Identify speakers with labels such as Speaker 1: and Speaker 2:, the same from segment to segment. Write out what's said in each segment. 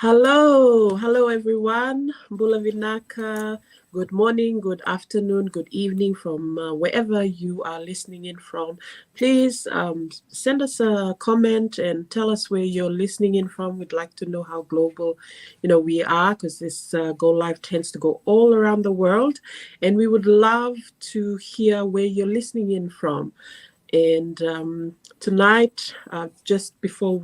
Speaker 1: Hello everyone. Mbula Vinaka. Good morning, good afternoon, good evening from wherever you are listening in from. Please send us a comment and tell us where you're listening in from. We'd like to know how global, we are, because this Go Live tends to go all around the world, and we would love to hear where you're listening in from. And tonight, just before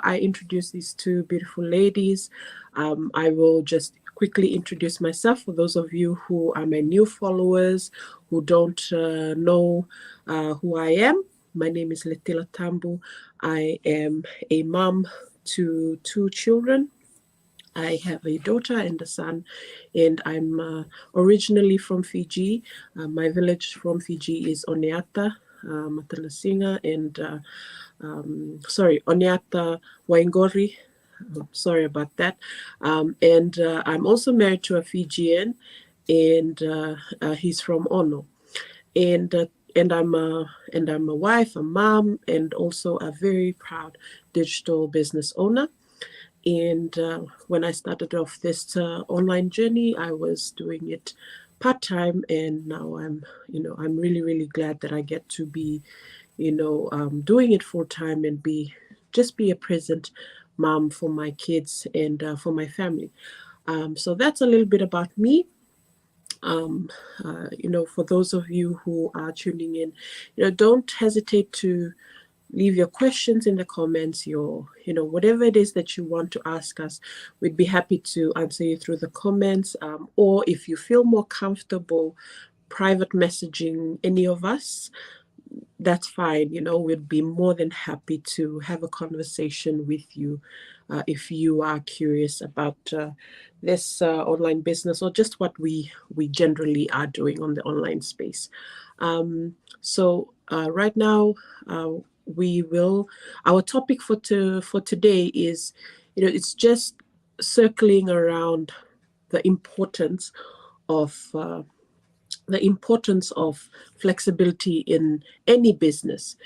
Speaker 1: I introduce these two beautiful ladies, I will just quickly introduce myself for those of you who are my new followers who don't know who I am. My name is Letila Tambu. I am a mom to two children. I have a daughter and a son, and I'm originally from Fiji. My village from Fiji is Oneata, Matalasinga, and Oneata Waingori. Sorry about that. And I'm also married to a Fijian, and he's from Ono. And I'm a wife, a mom, and also a very proud digital business owner. And when I started off this online journey, I was doing it part-time, and now I'm really, really glad that I get to be, doing it full-time and be a present mom for my kids and for my family. So that's a little bit about me. For those of you who are tuning in, don't hesitate to leave your questions in the comments, whatever it is that you want to ask us. We'd be happy to answer you through the comments, or if you feel more comfortable private messaging any of us, that's fine. We'd be more than happy to have a conversation with you if you are curious about this online business, or just what we generally are doing on the online space. So right now, our topic for today is, it's just circling around the importance of flexibility in any business.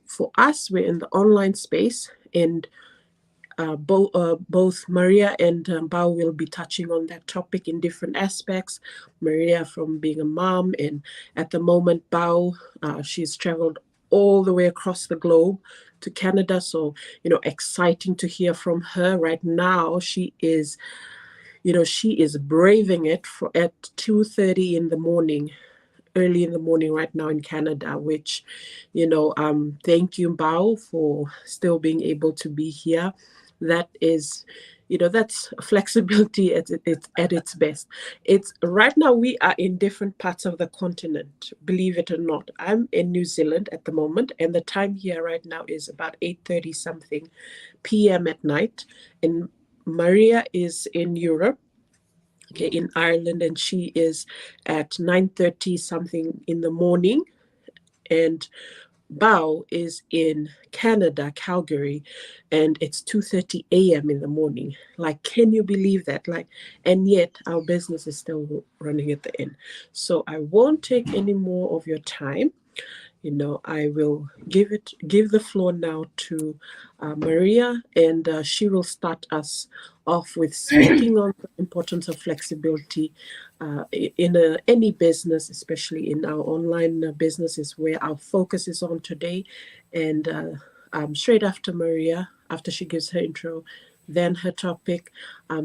Speaker 1: For us, we're in the online space, and both Maria and Bao will be touching on that topic in different aspects. Maria from being a mom, and at the moment, Bao, she's traveled all the way across the globe to Canada. So, exciting to hear from her. Right now, she is braving it at 2:30 in the morning, early in the morning right now in Canada, which, thank you, Bao, for still being able to be here. That is, that's flexibility at its best. It's right now we are in different parts of the continent, believe it or not. I'm in New Zealand at the moment, and the time here right now is about 8:30 something p.m. at night. And Maria is in Europe, okay, in Ireland, and she is at 9:30 something in the morning. And Bao is in Canada, Calgary, and it's 2:30 a.m. in the morning. Like, can you believe that? Like, and yet our business is still running at the end. So I won't take any more of your time. I will give the floor now to Maria, and she will start us off with speaking on the importance of flexibility in any business, especially in our online businesses where our focus is on today. And straight after Maria, after she gives her intro, then her topic,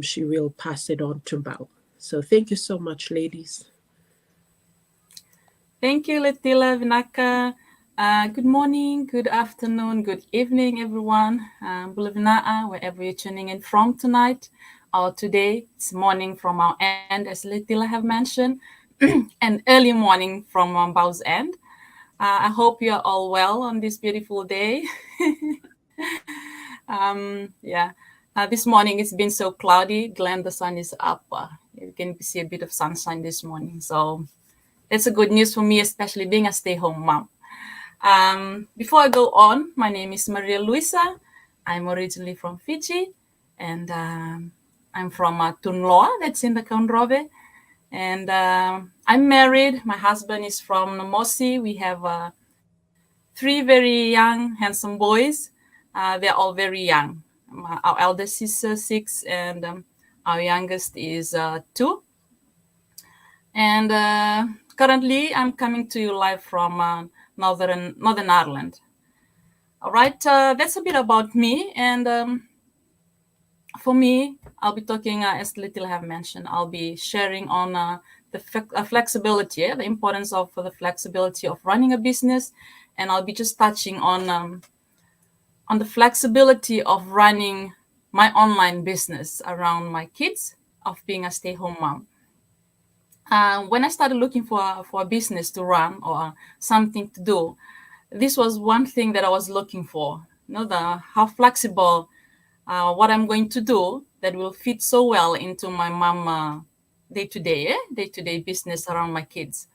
Speaker 1: she will pass it on to Bao. So thank you so much, ladies.
Speaker 2: Thank you, Letila Vinaka. Good morning, good afternoon, good evening, everyone. Mbula Vinaka, wherever you're tuning in from tonight or today. It's morning from our end, as Letila have mentioned, and early morning from Bao's end. I hope you're all well on this beautiful day. Yeah. This morning it's been so cloudy. Glenn, the sun is up. You can see a bit of sunshine this morning. So it's a good news for me, especially being a stay-home mom. Before I go on, my name is Maria Luisa. I'm originally from Fiji, and I'm from Tunloa, that's in the Kaunrove. And I'm married. My husband is from Namosi. We have 3 very young, handsome boys. They're all very young. our eldest is 6, and our youngest is 2. And currently, I'm coming to you live from Northern Ireland. All right, that's a bit about me. And for me, I'll be talking, as Little have mentioned, I'll be sharing on the flexibility, the importance of the flexibility of running a business. And I'll be just touching on the flexibility of running my online business around my kids, of being a stay-home mom. When I started looking for a business to run or something to do, this was one thing that I was looking for. How flexible what I'm going to do that will fit so well into my mom day-to-day business around my kids.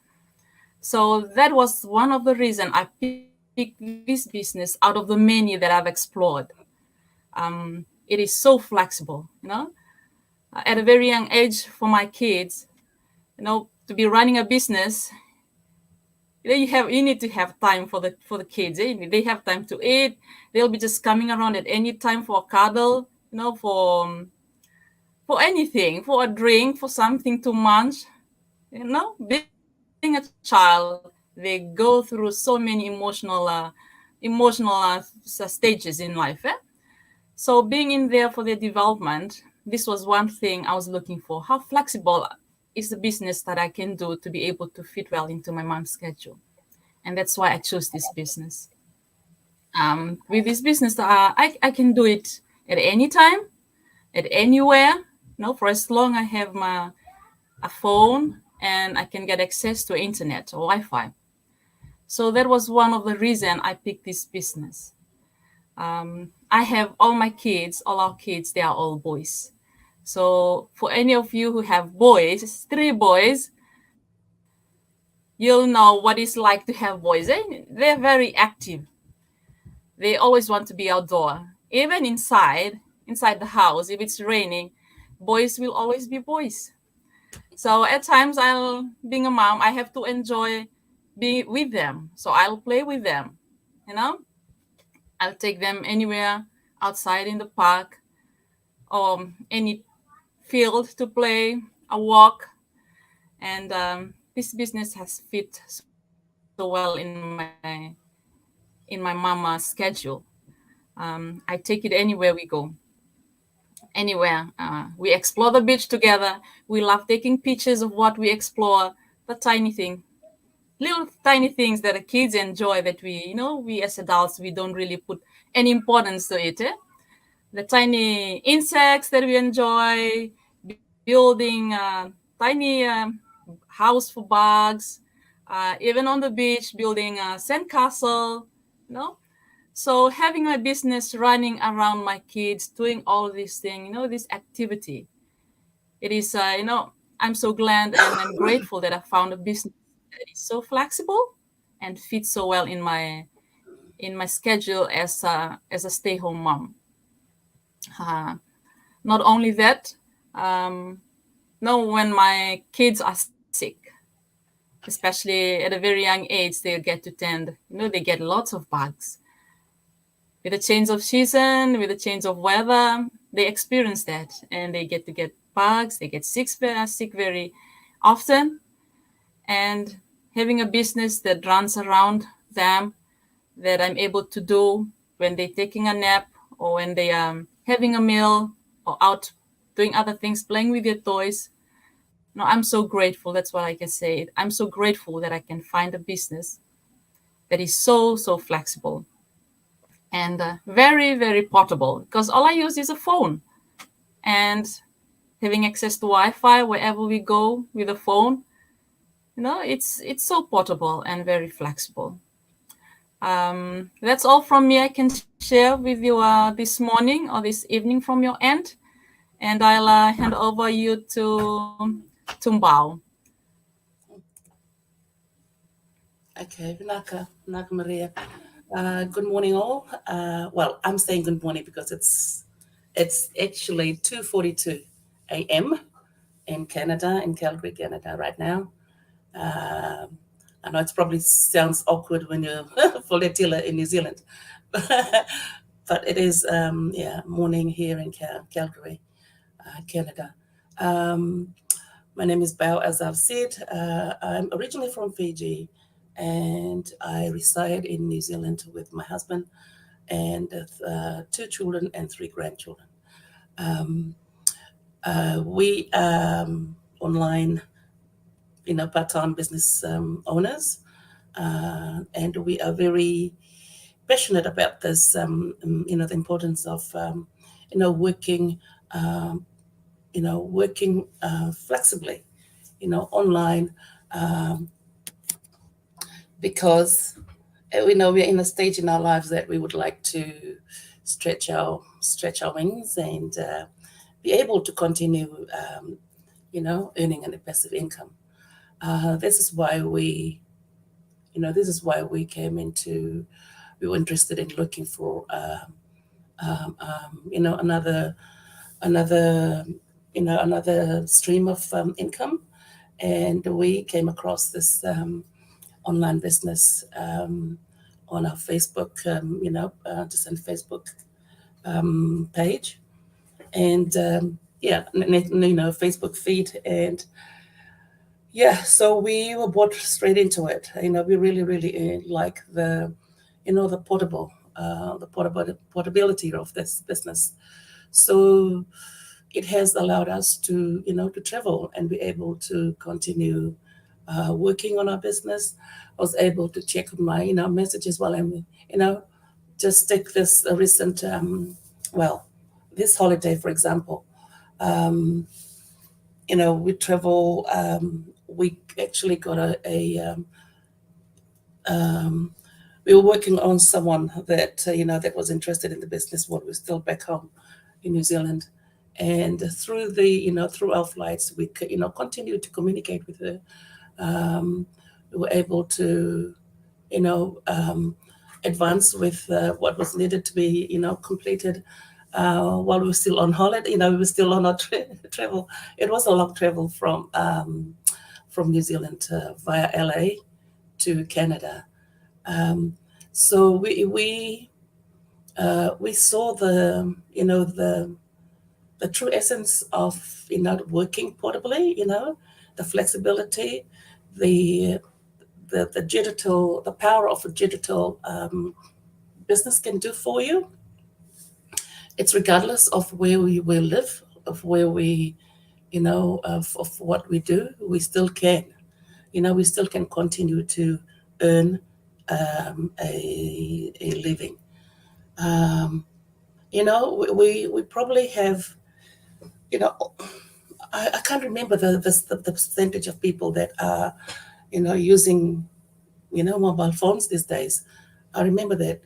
Speaker 2: So that was one of the reasons I picked this business out of the many that I've explored. It is so flexible, At a very young age for my kids, to be running a business, you need to have time for the kids. They have time to eat. They'll be just coming around at any time for a cuddle, for anything, for a drink, for something to munch. Being a child, they go through so many emotional stages in life. So being in there for their development, this was one thing I was looking for. How flexible is the business that I can do to be able to fit well into my mom's schedule? And that's why I chose this business. With this business, I can do it at any time, at anywhere, for as long I have a phone and I can get access to internet or Wi-Fi. So that was one of the reasons I picked this business. I have all our kids, they are all boys. So for any of you who have boys, 3 boys, you'll know what it's like to have boys. They're very active. They always want to be outdoor. Even inside the house, if it's raining, boys will always be boys. So at times, being a mom, I have to enjoy being with them. So I'll play with them, I'll take them anywhere outside in the park or any field to play, a walk. And this business has fit so well in my mama's schedule. I take it anywhere we go. Anywhere. We explore the beach together. We love taking pictures of what we explore, the little tiny things that the kids enjoy that we as adults, we don't really put any importance to it. The tiny insects that we enjoy, building tiny house for bugs, even on the beach, building a sandcastle, So having my business running around my kids, doing all these things, this activity, it is, I'm so glad and I'm grateful that I found a business that is so flexible and fits so well in my schedule as a stay-home mom. Not only that, when my kids are sick, especially at a very young age, they get to tend, they get lots of bugs. With the change of season, with the change of weather, they experience that and they get to get bugs. They get sick very often. And having a business that runs around them, that I'm able to do when they're taking a nap or when they are having a meal or out doing other things, playing with their toys. I'm so grateful. That's what I can say. I'm so grateful that I can find a business that is so, so flexible and very, very portable, because all I use is a phone, and having access to Wi-Fi wherever we go with a phone, it's so portable and very flexible. That's all from me I can share with you this morning or this evening from your end, and I'll hand over you to Mbao.
Speaker 3: Okay, Vinaka Maria. Good morning, all. Well, I'm saying good morning because it's actually 2:42 a.m. in Canada, in Calgary, Canada, right now. I know it probably sounds awkward when you're for Letila in New Zealand, but it is morning here in Calgary, Canada. My name is Bao, as I've said. I'm originally from Fiji, and I reside in New Zealand with my husband and 2 children and 3 grandchildren. We online, part-time business owners, and we are very passionate about this. The importance of working, working flexibly, online, because we know we're in a stage in our lives that we would like to stretch our wings and be able to continue, earning a passive income. This is why we came into. We were interested in looking for, another stream of income, and we came across this online business on our Facebook, just on Facebook page, and Facebook feed, and so we were brought straight into it. We really like the portability of this business. So it has allowed us to travel and be able to continue working on our business. I was able to check my messages while I'm just take this recent this holiday, for example. We travel. We actually got we were working on someone that that was interested in the business while we're still back home in New Zealand, and through through our flights, we continued to communicate with her. We were able to advance with what was needed to be completed while we were still on holiday. We were still on our travel. It was a long travel from New Zealand via LA to Canada. So we saw the true essence of working portably, the flexibility, the power of a digital business can do for you. It's regardless of where we live, of where we, of what we do, we still can, we still can continue to earn a living. We probably have, I can't remember the percentage of people that are, using, mobile phones these days. I remember that,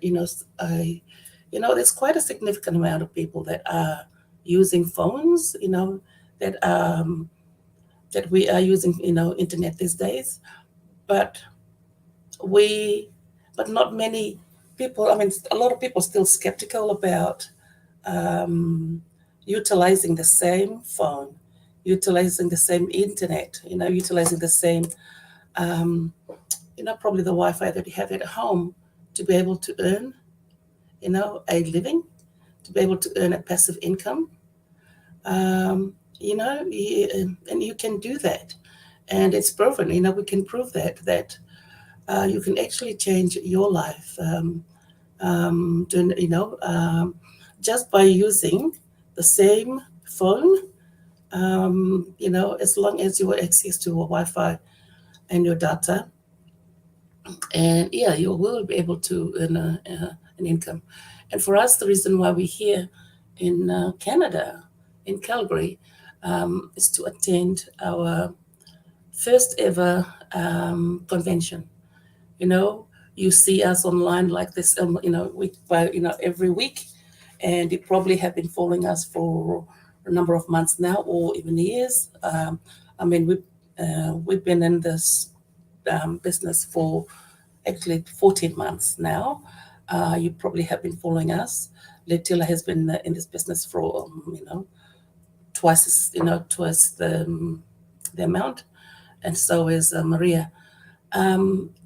Speaker 3: there's quite a significant amount of people that are using phones, that we are using, internet these days, but not many people. I mean, a lot of people still skeptical about utilizing the same phone, utilizing the same internet, utilizing the same, probably the Wi-Fi that you have at home to be able to earn, a living, to be able to earn a passive income. And you can do that. And it's proven, we can prove that you can actually change your life, just by using the same phone, as long as you have access to a Wi-Fi and your data. And you will be able to earn an income. And for us, the reason why we're here in Canada, in Calgary, is to attend our first ever convention. You see us online like this, every week, and you probably have been following us for a number of months now, or even years. We've been in this business for actually 14 months now. You probably have been following us. Letila has been in this business for twice the amount, and so is Maria.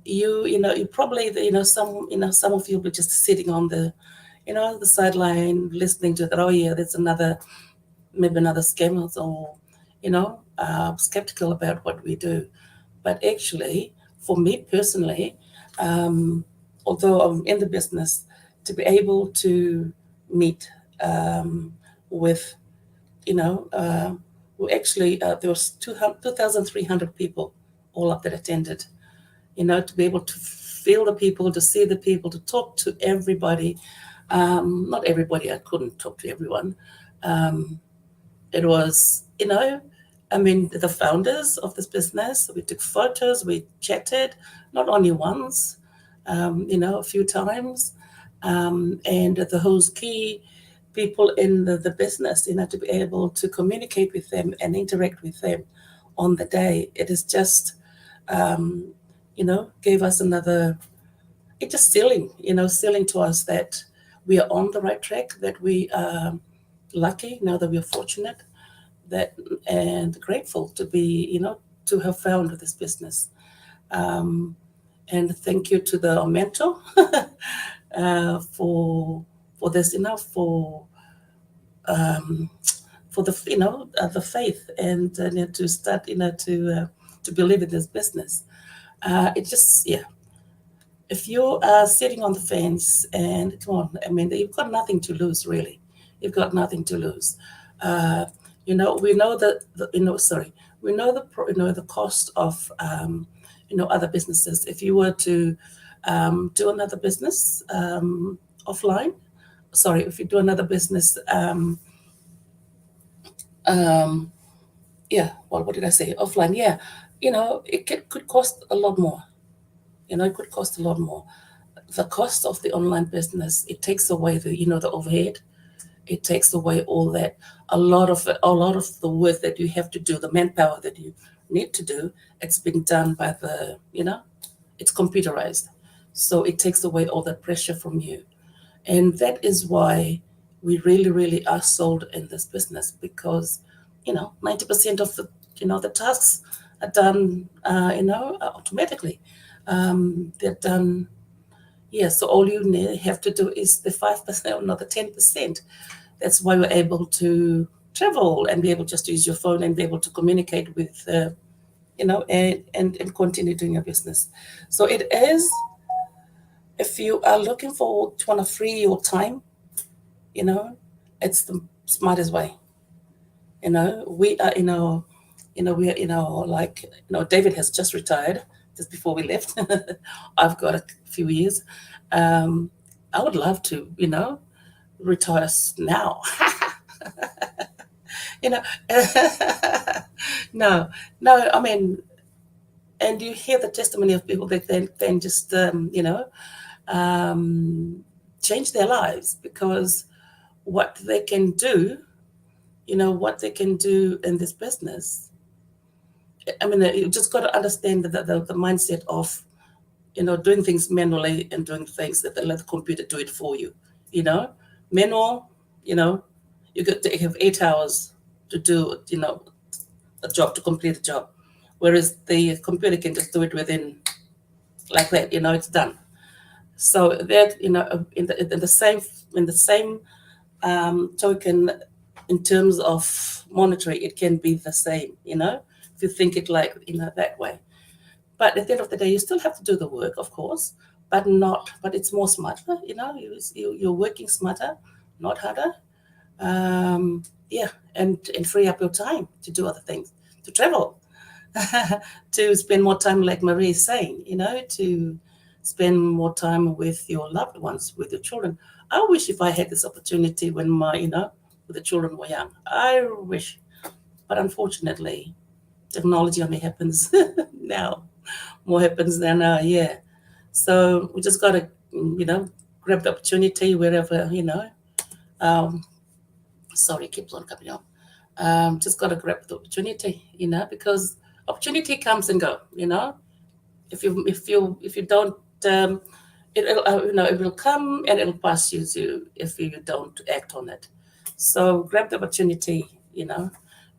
Speaker 3: You probably some of you will be just sitting on the the sideline, listening to that. Oh yeah, that's maybe another scam, or skeptical about what we do. But actually, for me personally, although I'm in the business, to be able to meet with, we actually, there was 2,300 people all up that attended, to be able to feel the people, to see the people, to talk to everybody. Not everybody, I couldn't talk to everyone. It was, the founders of this business, we took photos, we chatted, not only once, a few times, and the whole key people in the business, to be able to communicate with them and interact with them on the day. It is just, gave us it's just sealing to us that we are on the right track, that we are lucky, that we are fortunate, and grateful to be, to have found this business. And thank you to the mentor for this, for the the faith, and to start, to believe in this business. It just, if you are sitting on the fence, and come on, you've got nothing to lose, really. You've got nothing to lose. We know that we know the cost of other businesses. If you were to do another business offline, if you do another business, what did I say? Offline, it could cost a lot more. It could cost a lot more. The cost of the online business, it takes away the overhead. It takes away all that. A lot of the work that you have to do, the manpower that you need to do, it's been done by it's computerized. So it takes away all that pressure from you. And that is why we really, really are sold in this business, because, 90% of the tasks are done, automatically. They're done. So all you have to do is the 5% or not the 10%. That's why we're able to travel and be able just to use your phone and be able to communicate with, and continue doing your business. So it is, if you are looking to want to free your time, it's the smartest way. We are David has just retired just before we left. I've got a few years. I would love to, retire now. No, and you hear the testimony of people that then just, change their lives, because what they can do, what they can do in this business. You just got to understand the mindset of, doing things manually and doing things that they let the computer do it for you. Manual, you got to have 8 hours to do, a job, to complete a job. Whereas the computer can just do it within, like that, it's done. So that, in the same token, in terms of monetary, it can be the same, if you think it like, that way. But at the end of the day, you still have to do the work, of course, but it's more smarter, you're working smarter, not harder. And free up your time to do other things, to travel, to spend more time, like Marie is saying, to spend more time with your loved ones, with your children. I wish if I had this opportunity when when the children were young. I wish, but unfortunately, technology only happens now. More happens now, So we just got to, grab the opportunity wherever, keeps on coming up. Just got to grab the opportunity, because opportunity comes and go, If you don't, it will come and it'll pass you if you don't act on it. So grab the opportunity,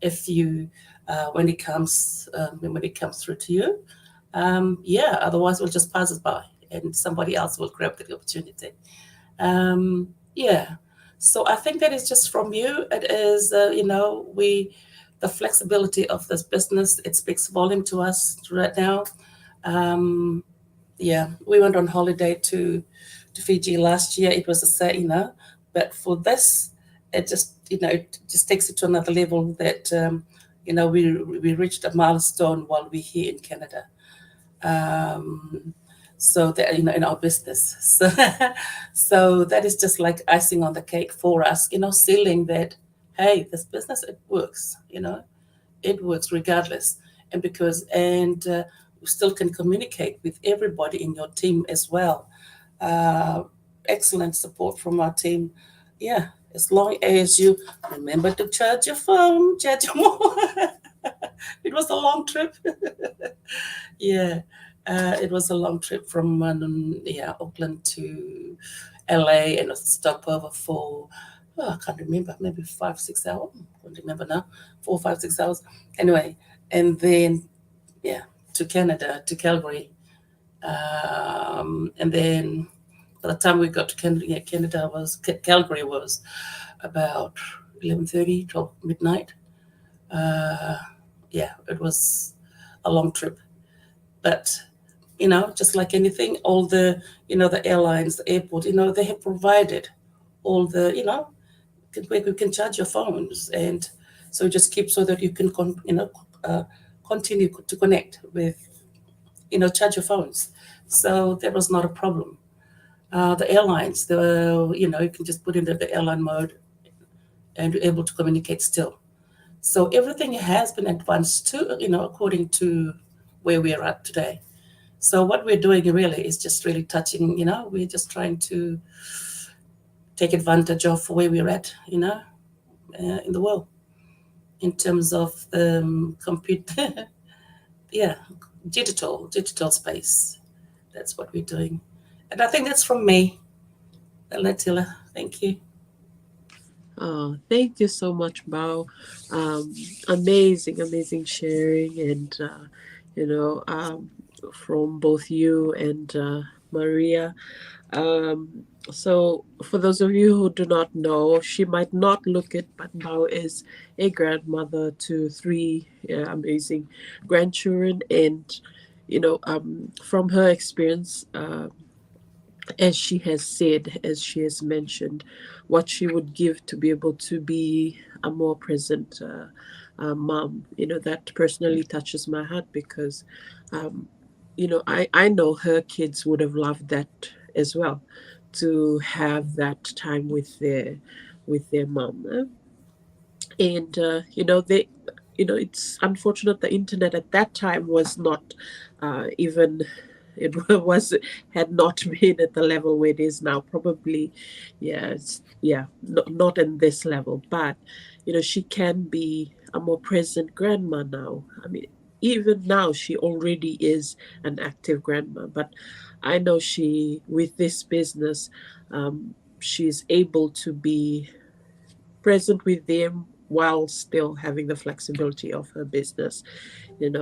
Speaker 3: if you when it comes through to you. Otherwise we'll just pass it by and somebody else will grab the opportunity. Yeah. So I think that is just from you. It is, the flexibility of this business, it speaks volume to us right now. Um, yeah, we went on holiday to Fiji last year. It was a say, but for this, it just, it just takes it to another level that, we reached a milestone while we're here in Canada. Um, so that, in our business, so that is just like icing on the cake for us, sealing that, hey, this business, it works, it works regardless. And we still can communicate with everybody in your team as well. uh, Excellent support from our team. Yeah, as long as you remember to charge your phone, charge your mobile. It was a long trip. Yeah, it was a long trip from Auckland to LA, and a stopover for, I can't remember, maybe 5 6 hours. I can't remember now, 4 5 6 hours. Anyway, and then yeah, to Canada, to Calgary, and then by the time we got to Canada, Calgary was about 11:30, 12 midnight. Uh, yeah, it was a long trip, but just like anything, all the airlines, the airport, they have provided all the, where you can charge your phones, and so just keep so that you can continue to connect with, charge your phones. So that was not a problem. The airlines, you can just put into the airline mode and you're able to communicate still. So everything has been advanced to, according to where we're at today. So what we're doing really is just really touching, we're just trying to take advantage of where we're at, in the world in terms of compute, yeah, digital space. That's what we're doing. And I think that's from me, Latila. Thank you.
Speaker 1: Oh, thank you so much, Bao. Amazing sharing, and you know, from both you and Maria. So, for those of you who do not know, she might not look it, but Bao is a grandmother to three amazing grandchildren, and from her experience. As she has said, as she has mentioned, what she would give to be able to be a more present mom. That personally touches my heart because, I know her kids would have loved that as well, to have that time with their mom. And it's unfortunate the internet at that time was not even it was had not been at the level where it is now. Probably, not in this level, but she can be a more present grandma now. I mean, even now she already is an active grandma, but I know she, with this business, she's able to be present with them while still having the flexibility of her business, and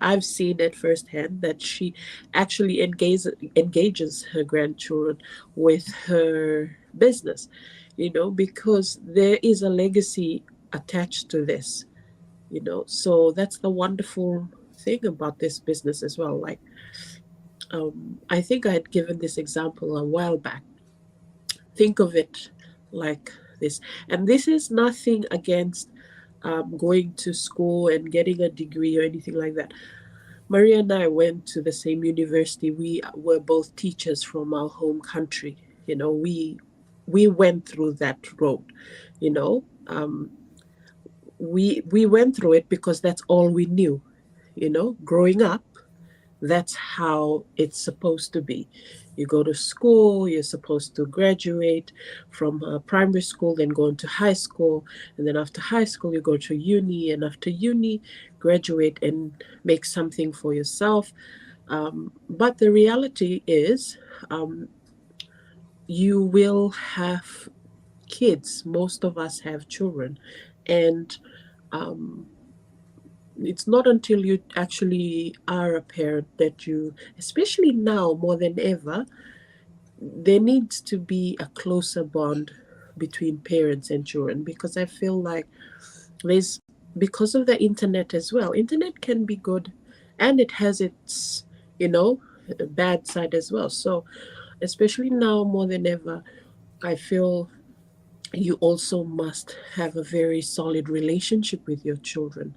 Speaker 1: I've seen it firsthand that she actually engages her grandchildren with her business, because there is a legacy attached to this, so that's the wonderful thing about this business as well. Like, I think I had given this example a while back. Think of it like this. And this is nothing against going to school and getting a degree or anything like that. Maria and I went to the same university. We were both teachers from our home country. We went through that road. You know, we went through it because that's all we knew. Growing up, that's how it's supposed to be. You go to school, you're supposed to graduate from primary school, then go into high school, and then after high school, you go to uni, and after uni, graduate and make something for yourself. But the reality is, you will have kids. Most of us have children, and it's not until you actually are a parent that you, especially now more than ever, there needs to be a closer bond between parents and children, because I feel like there's, because of the internet as well, internet can be good and it has its, bad side as well. So especially now more than ever, I feel you also must have a very solid relationship with your children,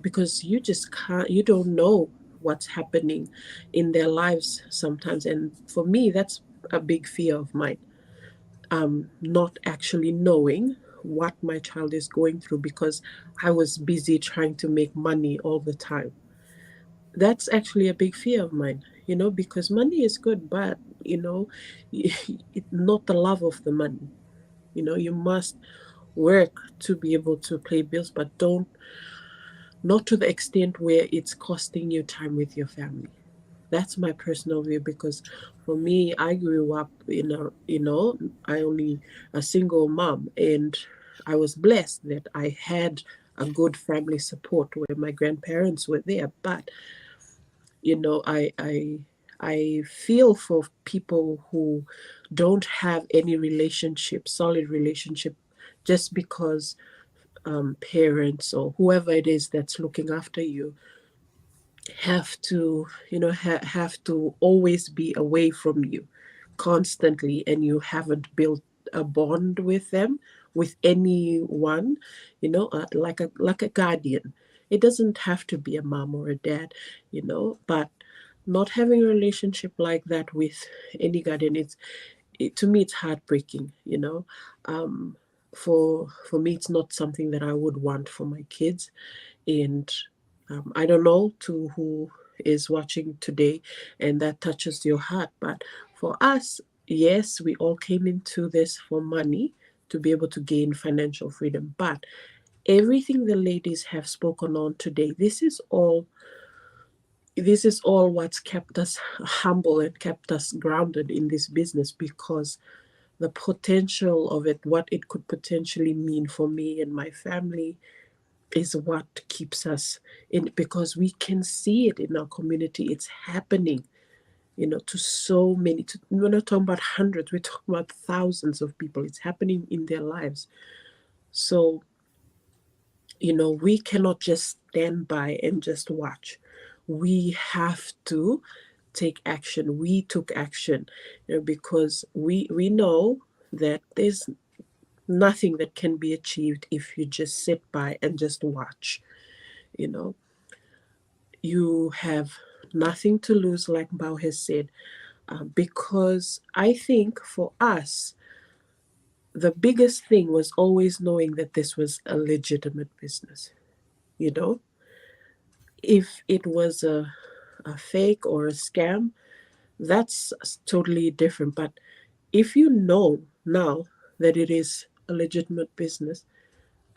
Speaker 1: because you just can't, you don't know what's happening in their lives sometimes. And for me, that's a big fear of mine, not actually knowing what my child is going through because I was busy trying to make money all the time. That's actually a big fear of mine, because money is good, but, not the love of the money. You must work to be able to pay bills, but don't, not to the extent where it's costing you time with your family. That's my personal view, because for me, I grew up in I only a single mom, and I was blessed that I had a good family support where my grandparents were there. But I feel for people who don't have any relationship, solid relationship, just because parents or whoever it is that's looking after you have to have to always be away from you constantly, and you haven't built a bond with them, with anyone, like a guardian. It doesn't have to be a mom or a dad, but not having a relationship like that with any guardian, to me it's heartbreaking. For me, it's not something that I would want for my kids. And I don't know to who is watching today and that touches your heart, but for us, yes, we all came into this for money, to be able to gain financial freedom. But everything the ladies have spoken on today, this is all what's kept us humble and kept us grounded in this business, because the potential of it, what it could potentially mean for me and my family, is what keeps us in, because we can see it in our community. It's happening, to so many. We're not talking about hundreds, we're talking about thousands of people. It's happening in their lives. So, we cannot just stand by and just watch. We have to take action. We took action, because we know that there's nothing that can be achieved if you just sit by and just watch. You have nothing to lose, like Bao has said, because I think for us, the biggest thing was always knowing that this was a legitimate business. If it was a fake or a scam, that's totally different. But if you know now that it is a legitimate business,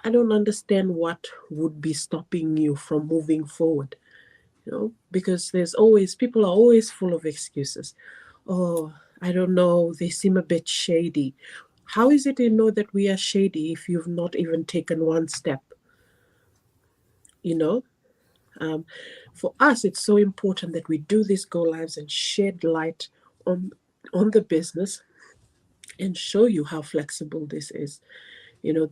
Speaker 1: I don't understand what would be stopping you from moving forward. Because people are always full of excuses. Oh, I don't know, they seem a bit shady. How is it you know that we are shady if you've not even taken one step? You know, for us, it's so important that we do these go lives and shed light on the business and show you how flexible this is.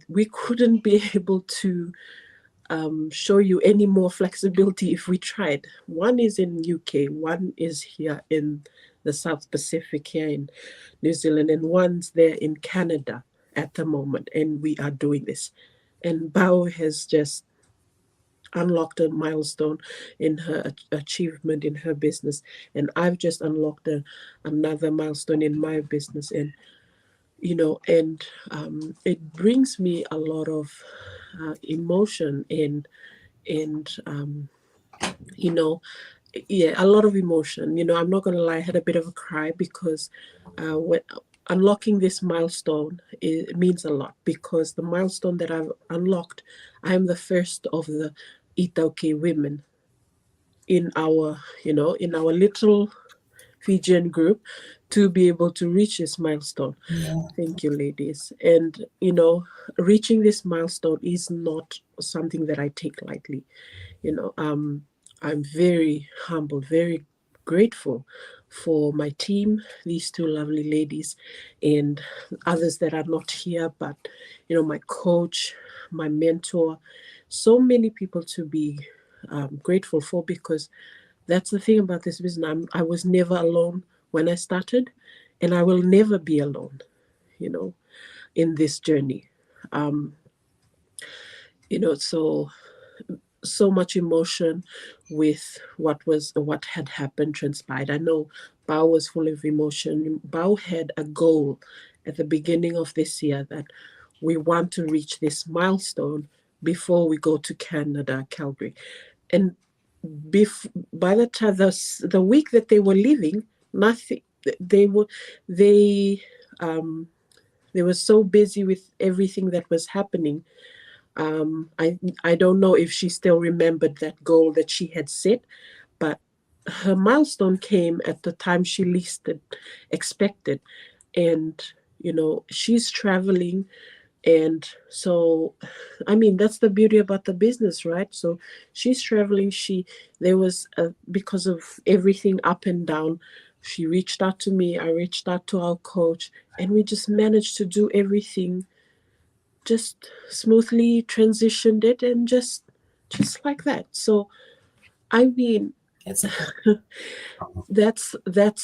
Speaker 1: We couldn't be able to show you any more flexibility if we tried. One is in UK, one is here in the South Pacific here in New Zealand, and one's there in Canada at the moment, and we are doing this. And Bao has just unlocked a milestone in her achievement in her business, and I've just unlocked another milestone in my business. And it brings me a lot of emotion and yeah, a lot of emotion. I'm not gonna lie, I had a bit of a cry, because when unlocking this milestone, it means a lot, because the milestone that I've unlocked, I'm the first of the Itauke women in our little Fijian group to be able to reach this milestone.
Speaker 3: Yeah.
Speaker 1: Thank you, ladies. And reaching this milestone is not something that I take lightly. I'm very humble, very grateful for my team, these two lovely ladies, and others that are not here, but my coach, my mentor, so many people to be grateful for, because that's the thing about this business. I was never alone when I started, and I will never be alone, in this journey. So much emotion with what had happened, transpired. I know Bao was full of emotion. Bao had a goal at the beginning of this year that we want to reach this milestone before we go to Canada, Calgary. And by the time the week that they were leaving, nothing. They were so busy with everything that was happening. I don't know if she still remembered that goal that she had set, but her milestone came at the time she least expected. And she's traveling, and so that's the beauty about the business, right? So she's traveling. There was because of everything up and down, she reached out to me, I reached out to our coach, and we just managed to do everything, just smoothly transitioned it, and just like that. So
Speaker 3: It's okay.
Speaker 1: that's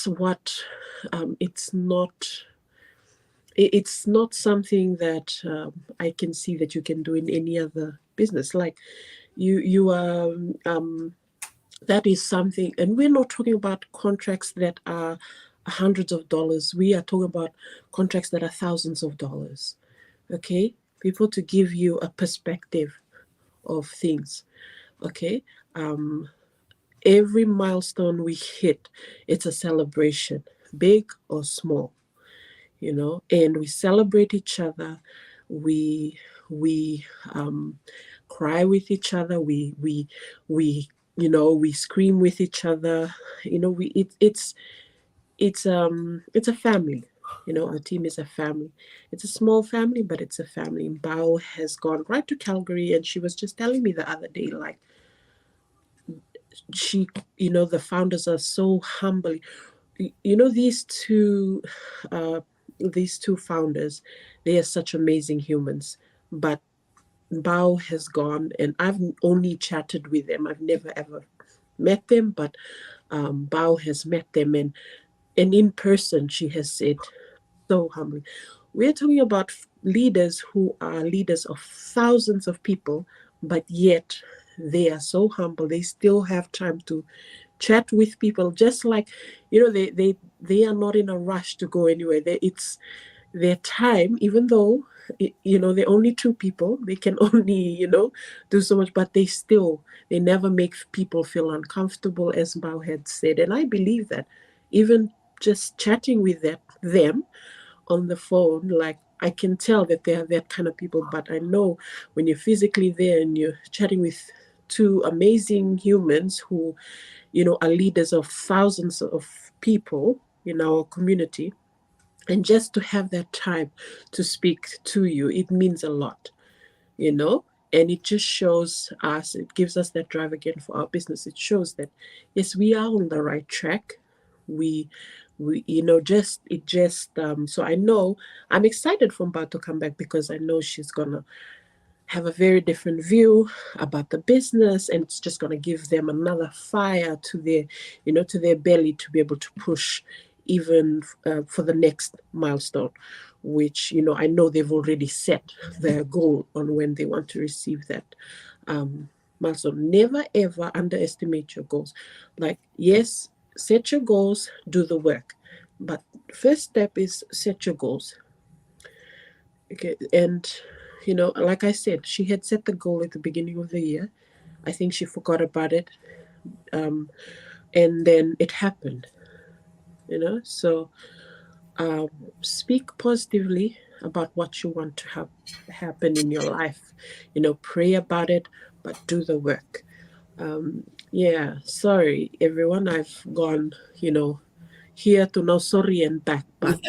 Speaker 1: what it's not something that I can see that you can do in any other business. Like you that is something, and we're not talking about contracts that are hundreds of dollars. We are talking about contracts that are thousands of dollars. Okay, people, to give you a perspective of things. Okay, every milestone we hit, it's a celebration, big or small, and we celebrate each other. We cry with each other. We scream with each other. It's a family. Our team is a family. It's a small family, but it's a family. Bao has gone right to Calgary, and she was just telling me the other day, like, the founders are so humble. These two founders, they are such amazing humans. But Bao has gone, and I've only chatted with them. I've never ever met them, but Bao has met them, and in person, she has said so humbly. We're talking about leaders who are leaders of thousands of people, but yet they are so humble. They still have time to chat with people, just like they are not in a rush to go anywhere. It's their time, even though they're only two people, they can only do so much, but they never make people feel uncomfortable, as Bao had said. And I believe that even just chatting with them on the phone, like, I can tell that they are that kind of people. But I know when you're physically there and you're chatting with two amazing humans who are leaders of thousands of people in our community, and just to have that time to speak to you, it means a lot, and it just shows us, it gives us that drive again for our business. It shows that, yes, we are on the right track. We so I know I'm excited for Mba to come back, because I know she's gonna have a very different view about the business, and it's just going to give them another fire to their belly, to be able to push even for the next milestone, which I know they've already set their goal on when they want to receive that milestone. Never ever underestimate your goals. Like, yes, set your goals, do the work, but first step is set your goals. Okay, and like I said, she had set the goal at the beginning of the year. I think she forgot about it, and then it happened. So speak positively about what you want to have happen in your life. Pray about it, but do the work. Yeah, sorry everyone, I've gone here to now sorry and back, but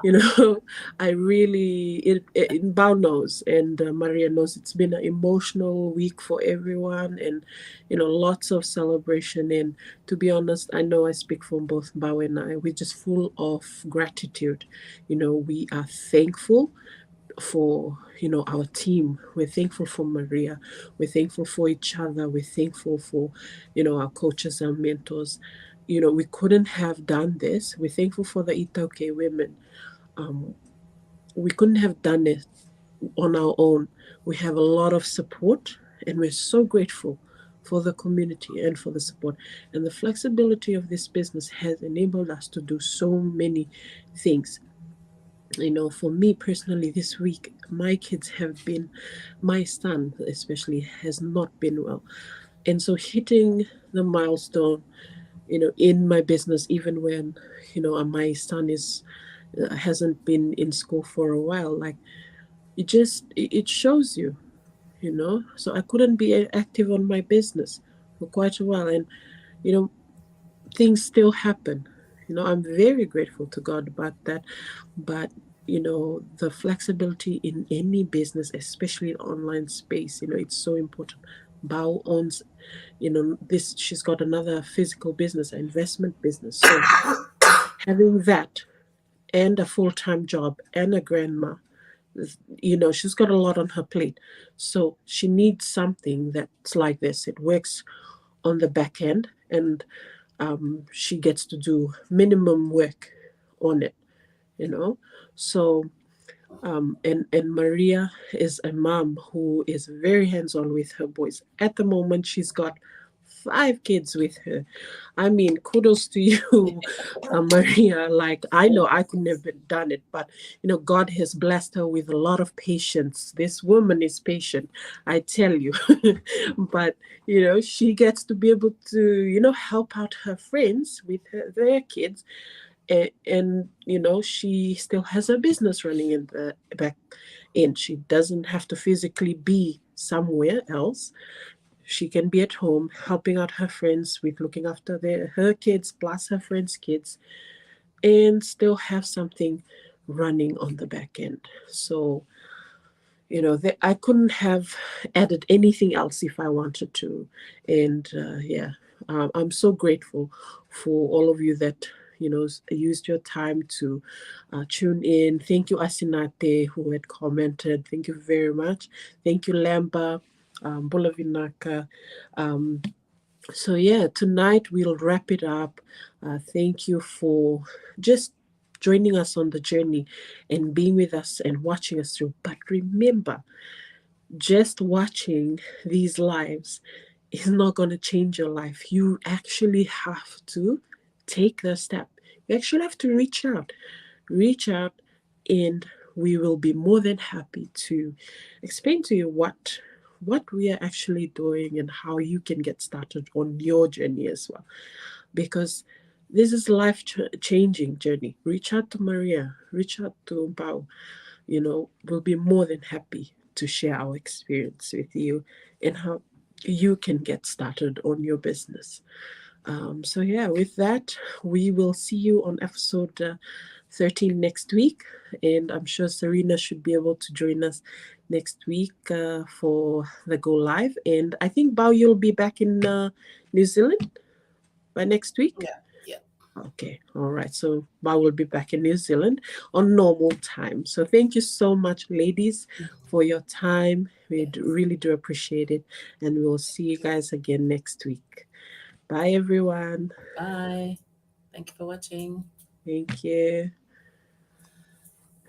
Speaker 1: you know, I really, Bao knows and Maria knows it's been an emotional week for everyone, and you know, lots of celebration. And to be honest, I know I speak for both Bao and I. We're just full of gratitude. You know, we are thankful for, you know, our team. We're thankful for Maria. We're thankful for each other. We're thankful for, you know, our coaches and mentors. You know, we couldn't have done this. We're thankful for the Itoke women. We couldn't have done it on our own. We have a lot of support, and we're so grateful for the community and for the support. And the flexibility of this business has enabled us to do so many things. You know, for me personally, this week, my kids have been, my son especially, has not been well. And so hitting the milestone, you know, in my business, even when, you know, my son hasn't been in school for a while, like, it shows you, you know. So I couldn't be active on my business for quite a while, and you know, things still happen. You know, I'm very grateful to God about that. But you know, the flexibility in any business, especially in online space, you know, it's so important. Bao owns, you know, this, she's got another physical business, an investment business. So having that and a full-time job and a grandma, you know, she's got a lot on her plate. So she needs something that's like this. It works on the back end, and she gets to do minimum work on it, you know. So and Maria is a mom who is very hands-on with her boys. At the moment, she's got 5 kids with her. I mean, kudos to you, Maria. Like, I know I could never done it, but you know, God has blessed her with a lot of patience. This woman is patient, I tell you. But you know, she gets to be able to, you know, help out her friends with their kids, and you know, she still has a business running in the back end. She doesn't have to physically be somewhere else. She can be at home helping out her friends with looking after her kids plus her friends' kids, and still have something running on the back end. So you know, I couldn't have added anything else if I wanted to. And yeah, I'm so grateful for all of you that, you know, used your time to tune in. Thank you, Asinate, who had commented. Thank you very much. Thank you, Lamba, Bulavinaka. So yeah, tonight we'll wrap it up. Thank you for just joining us on the journey and being with us and watching us through. But remember, just watching these lives is not going to change your life. You actually have to take the step. You actually have to reach out, and we will be more than happy to explain to you what we are actually doing and how you can get started on your journey as well, because this is life changing journey. Reach out to Maria, reach out to Bao. You know, we'll be more than happy to share our experience with you and how you can get started on your business. So yeah, with that, we will see you on episode 13 next week, and I'm sure Serena should be able to join us next week for the go live. And I think Bao, you'll be back in New Zealand by next week.
Speaker 3: Yeah.
Speaker 1: Okay, all right. So Bao will be back in New Zealand on normal time. So thank you so much, ladies, for your time. We really do appreciate it, and we'll see you guys again next week. Bye, everyone.
Speaker 3: Bye. Thank you for watching.
Speaker 1: Thank you.